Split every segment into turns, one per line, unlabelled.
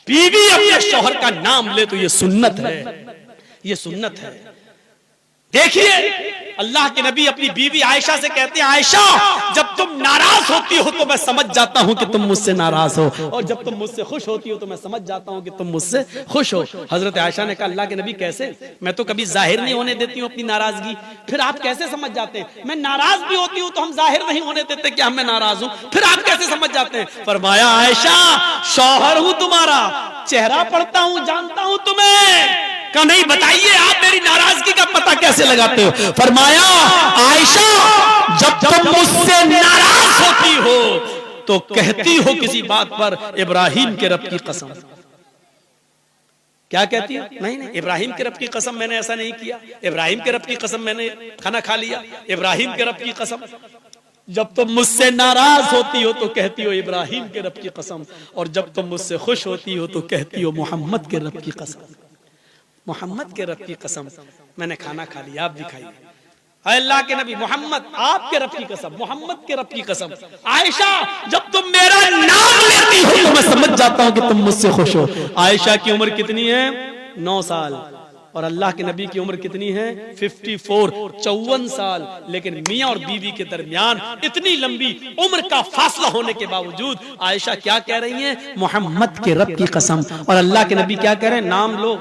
बीवी अपने शौहर का नाम ले तो ये सुन्नत है, ये सुन्नत है। देखिए अल्लाह के नबी अपनी बीवी आयशा से कहते हैं, आयशा जब तुम नाराज होती हो तो मैं समझ जाता हूं कि तुम मुझसे नाराज हो, और जब तुम मुझसे खुश होती हो तो मैं समझ जाता हूं कि तुम मुझसे खुश हो। हजरत आयशा ने कहा, अल्लाह के नबी कैसे? मैं तो कभी जाहिर नहीं होने देती हूँ अपनी नाराजगी, फिर आप कैसे समझ जाते हैं? मैं नाराज भी होती हूँ तो हम जाहिर नहीं होने देते कि मैं नाराज हूं, फिर आप कैसे समझ जाते हैं? फरमाया, आयशा शौहर हूं तुम्हारा, चेहरा पढ़ता हूं, जानता हूं तुम्हें। का नहीं, बताइए आप मेरी नाराजगी का पता कैसे लगाते हो? फरमाया, आयशा जब तुम मुझसे नाराज होती हो तो कहती हो किसी बात पर, इब्राहिम के रब की कसम। क्या कहती है? नहीं नहीं, इब्राहिम के रब की कसम मैंने ऐसा नहीं किया, इब्राहिम के रब की कसम मैंने खाना खा लिया, इब्राहिम के रब की कसम। जब तुम मुझसे नाराज होती हो तो कहती हो इब्राहिम के रब की कसम, और जब तुम मुझसे खुश होती हो तो कहती हो मोहम्मद के रब की कसम। मोहम्मद के रब की कसम, मैंने खाना खा लिया, आप भी खाइए। अल्लाह के नबी, मोहम्मद आपके रब की कसम, मोहम्मद के रब की कसम। आयशा जब तुम मेरा नाम लेती हो तो मैं समझ जाता हूं कि तुम मुझसे खुश हो। आयशा की उम्र कितनी है? 9 साल, और अल्लाह के नबी की उम्र कितनी है? 54 साल। लेकिन मियां और बीवी के दरमियान इतनी लंबी उम्र का फासला होने के बावजूद आयशा क्या कह रही है? मोहम्मद के रब की कसम। और अल्लाह के नबी क्या कह रहे हैं? नाम लो।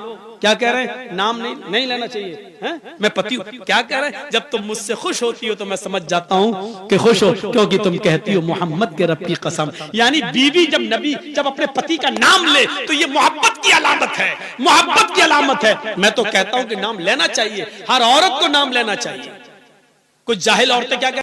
क्या कह रहे हैं? नाम नहीं लेना चाहिए, है? मैं पति हूं। क्या कह रहे हैं? जब तुम मुझसे खुश होती हो तो मैं समझ जाता हूं कि खुश हो, क्योंकि तुम कहती हो मोहम्मद के रब की कसम। यानी बीवी जब अपने पति का नाम ले तो ये मोहब्बत की अलामत है, मोहब्बत की अलामत है। मैं तो कहता हूं कि नाम लेना चाहिए, हर औरत को नाम लेना चाहिए। कुछ जाहिल औरतें क्या